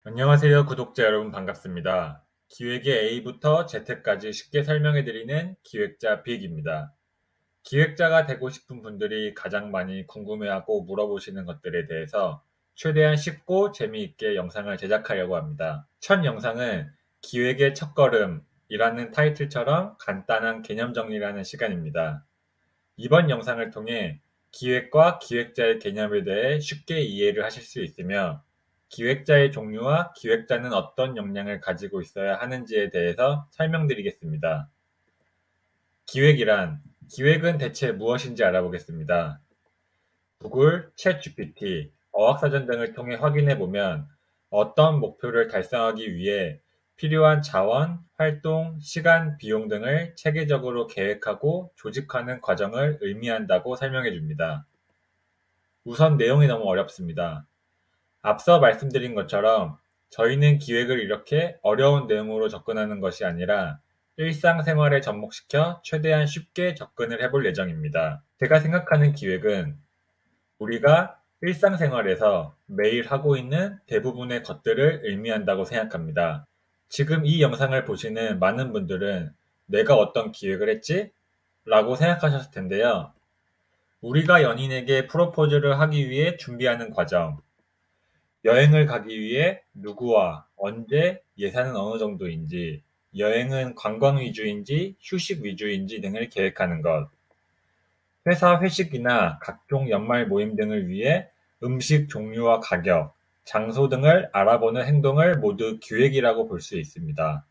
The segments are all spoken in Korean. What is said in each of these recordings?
안녕하세요, 구독자 여러분 반갑습니다. 기획의 A부터 Z까지 쉽게 설명해드리는 기획자 빅입니다. 기획자가 되고 싶은 분들이 가장 많이 궁금해하고 물어보시는 것들에 대해서 최대한 쉽고 재미있게 영상을 제작하려고 합니다. 첫 영상은 기획의 첫걸음이라는 타이틀처럼 간단한 개념 정리라는 시간입니다. 이번 영상을 통해 기획과 기획자의 개념에 대해 쉽게 이해를 하실 수 있으며 기획자의 종류와 기획자는 어떤 역량을 가지고 있어야 하는지에 대해서 설명드리겠습니다. 기획은 대체 무엇인지 알아보겠습니다. 구글, 챗GPT, 어학사전 등을 통해 확인해 보면 어떤 목표를 달성하기 위해 필요한 자원, 활동, 시간, 비용 등을 체계적으로 계획하고 조직하는 과정을 의미한다고 설명해 줍니다. 우선 내용이 너무 어렵습니다. 앞서 말씀드린 것처럼 저희는 기획을 이렇게 어려운 내용으로 접근하는 것이 아니라 일상생활에 접목시켜 최대한 쉽게 접근을 해볼 예정입니다. 제가 생각하는 기획은 우리가 일상생활에서 매일 하고 있는 대부분의 것들을 의미한다고 생각합니다. 지금 이 영상을 보시는 많은 분들은 내가 어떤 기획을 했지? 라고 생각하셨을 텐데요. 우리가 연인에게 프로포즈를 하기 위해 준비하는 과정, 여행을 가기 위해 누구와 언제 예산은 어느 정도인지, 여행은 관광 위주인지 휴식 위주인지 등을 계획하는 것, 회사 회식이나 각종 연말 모임 등을 위해 음식 종류와 가격, 장소 등을 알아보는 행동을 모두 기획이라고 볼 수 있습니다.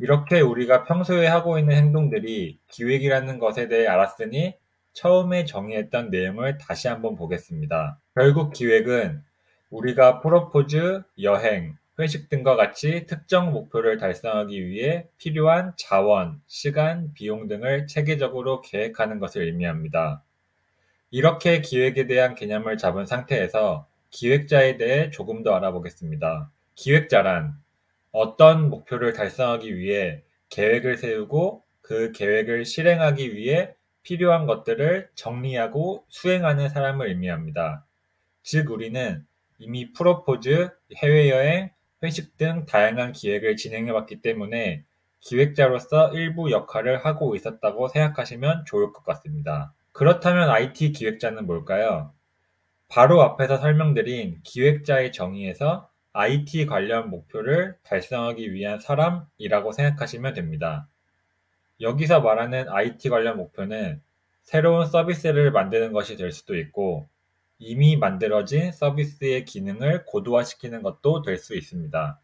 이렇게 우리가 평소에 하고 있는 행동들이 기획이라는 것에 대해 알았으니 처음에 정의했던 내용을 다시 한번 보겠습니다. 결국 기획은 우리가 프로포즈, 여행, 회식 등과 같이 특정 목표를 달성하기 위해 필요한 자원, 시간, 비용 등을 체계적으로 계획하는 것을 의미합니다. 이렇게 기획에 대한 개념을 잡은 상태에서 기획자에 대해 조금 더 알아보겠습니다. 기획자란 어떤 목표를 달성하기 위해 계획을 세우고 그 계획을 실행하기 위해 필요한 것들을 정리하고 수행하는 사람을 의미합니다. 즉, 우리는 이미 프로포즈, 해외여행, 회식 등 다양한 기획을 진행해왔기 때문에 기획자로서 일부 역할을 하고 있었다고 생각하시면 좋을 것 같습니다. 그렇다면 IT 기획자는 뭘까요? 바로 앞에서 설명드린 기획자의 정의에서 IT 관련 목표를 달성하기 위한 사람이라고 생각하시면 됩니다. 여기서 말하는 IT 관련 목표는 새로운 서비스를 만드는 것이 될 수도 있고 이미 만들어진 서비스의 기능을 고도화시키는 것도 될 수 있습니다.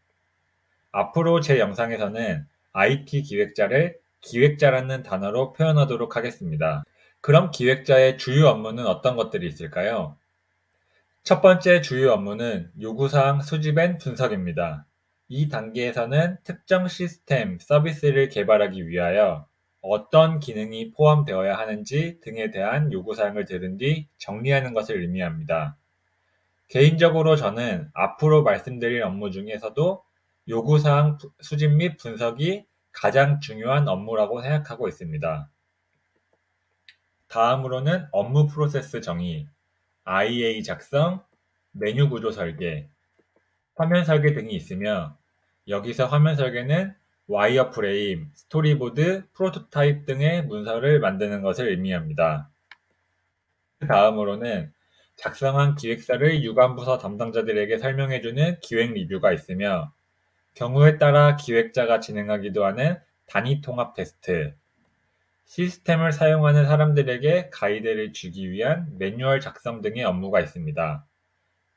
앞으로 제 영상에서는 IT 기획자를 기획자라는 단어로 표현하도록 하겠습니다. 그럼 기획자의 주요 업무는 어떤 것들이 있을까요? 첫 번째 주요 업무는 요구사항 수집 앤 분석입니다. 이 단계에서는 특정 시스템, 서비스를 개발하기 위하여 어떤 기능이 포함되어야 하는지 등에 대한 요구사항을 들은 뒤 정리하는 것을 의미합니다. 개인적으로 저는 앞으로 말씀드릴 업무 중에서도 요구사항 수집 및 분석이 가장 중요한 업무라고 생각하고 있습니다. 다음으로는 업무 프로세스 정의, IA 작성, 메뉴 구조 설계, 화면 설계 등이 있으며 여기서 화면 설계는 와이어프레임, 스토리보드, 프로토타입 등의 문서를 만드는 것을 의미합니다. 그 다음으로는 작성한 기획서를 유관부서 담당자들에게 설명해주는 기획 리뷰가 있으며 경우에 따라 기획자가 진행하기도 하는 단위 통합 테스트, 시스템을 사용하는 사람들에게 가이드를 주기 위한 매뉴얼 작성 등의 업무가 있습니다.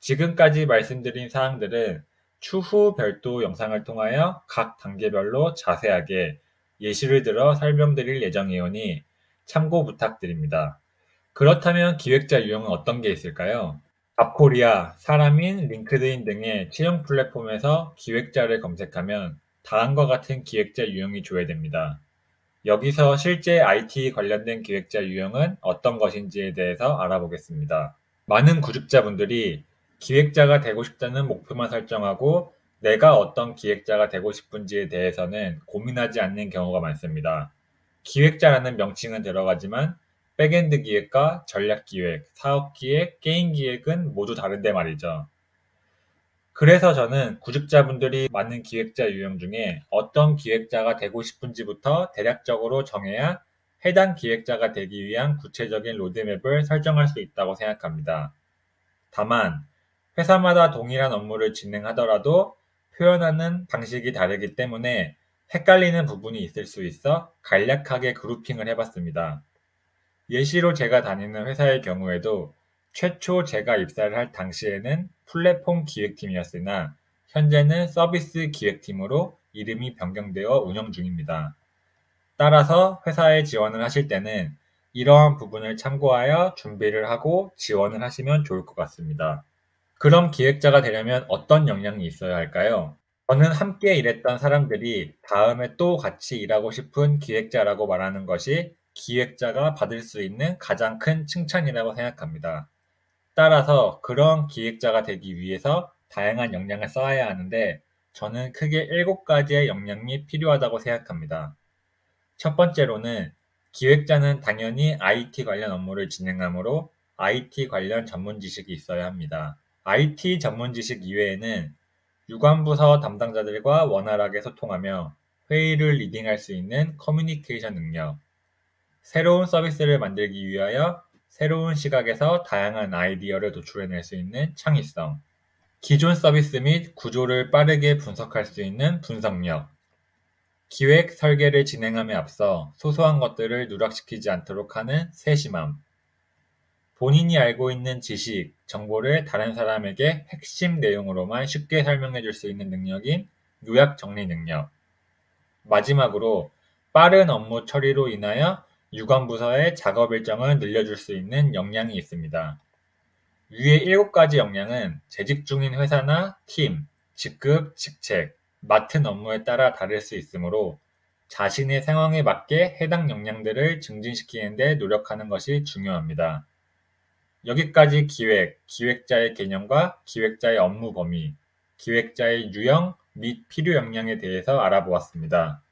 지금까지 말씀드린 사항들은 추후 별도 영상을 통하여 각 단계별로 자세하게 예시를 들어 설명드릴 예정이오니 참고 부탁드립니다. 그렇다면 기획자 유형은 어떤 게 있을까요? 잡코리아, 사람인, 링크드인 등의 채용 플랫폼에서 기획자를 검색하면 다음과 같은 기획자 유형이 조회됩니다. 여기서 실제 IT 관련된 기획자 유형은 어떤 것인지에 대해서 알아보겠습니다. 많은 구직자분들이 기획자가 되고 싶다는 목표만 설정하고 내가 어떤 기획자가 되고 싶은지에 대해서는 고민하지 않는 경우가 많습니다. 기획자라는 명칭은 들어가지만 백엔드 기획과 전략 기획, 사업 기획, 게임 기획은 모두 다른데 말이죠. 그래서 저는 구직자분들이 많은 기획자 유형 중에 어떤 기획자가 되고 싶은지부터 대략적으로 정해야 해당 기획자가 되기 위한 구체적인 로드맵을 설정할 수 있다고 생각합니다. 다만 회사마다 동일한 업무를 진행하더라도 표현하는 방식이 다르기 때문에 헷갈리는 부분이 있을 수 있어 간략하게 그룹핑을 해봤습니다. 예시로 제가 다니는 회사의 경우에도 최초 제가 입사를 할 당시에는 플랫폼 기획팀이었으나 현재는 서비스 기획팀으로 이름이 변경되어 운영 중입니다. 따라서 회사에 지원을 하실 때는 이러한 부분을 참고하여 준비를 하고 지원을 하시면 좋을 것 같습니다. 그럼 기획자가 되려면 어떤 역량이 있어야 할까요? 저는 함께 일했던 사람들이 다음에 또 같이 일하고 싶은 기획자라고 말하는 것이 기획자가 받을 수 있는 가장 큰 칭찬이라고 생각합니다. 따라서 그런 기획자가 되기 위해서 다양한 역량을 쌓아야 하는데 저는 크게 7가지의 역량이 필요하다고 생각합니다. 첫 번째로는 기획자는 당연히 IT 관련 업무를 진행하므로 IT 관련 전문 지식이 있어야 합니다. IT 전문 지식 이외에는 유관부서 담당자들과 원활하게 소통하며 회의를 리딩할 수 있는 커뮤니케이션 능력, 새로운 서비스를 만들기 위하여 새로운 시각에서 다양한 아이디어를 도출해낼 수 있는 창의성, 기존 서비스 및 구조를 빠르게 분석할 수 있는 분석력, 기획 설계를 진행함에 앞서 소소한 것들을 누락시키지 않도록 하는 세심함, 본인이 알고 있는 지식, 정보를 다른 사람에게 핵심 내용으로만 쉽게 설명해 줄 수 있는 능력인 요약 정리 능력. 마지막으로 빠른 업무 처리로 인하여 유관부서의 작업 일정을 늘려줄 수 있는 역량이 있습니다. 위의 7가지 역량은 재직 중인 회사나 팀, 직급, 직책, 맡은 업무에 따라 다를 수 있으므로 자신의 상황에 맞게 해당 역량들을 증진시키는 데 노력하는 것이 중요합니다. 여기까지 기획, 기획자의 개념과 기획자의 업무 범위, 기획자의 유형 및 필요 역량에 대해서 알아보았습니다.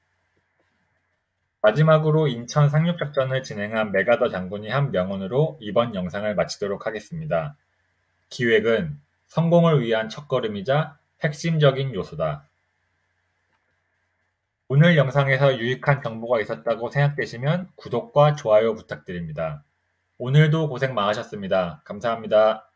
마지막으로 인천 상륙작전을 진행한 메가더 장군이 한 명언으로 이번 영상을 마치도록 하겠습니다. 기획은 성공을 위한 첫걸음이자 핵심적인 요소다. 오늘 영상에서 유익한 정보가 있었다고 생각되시면 구독과 좋아요 부탁드립니다. 오늘도 고생 많으셨습니다. 감사합니다.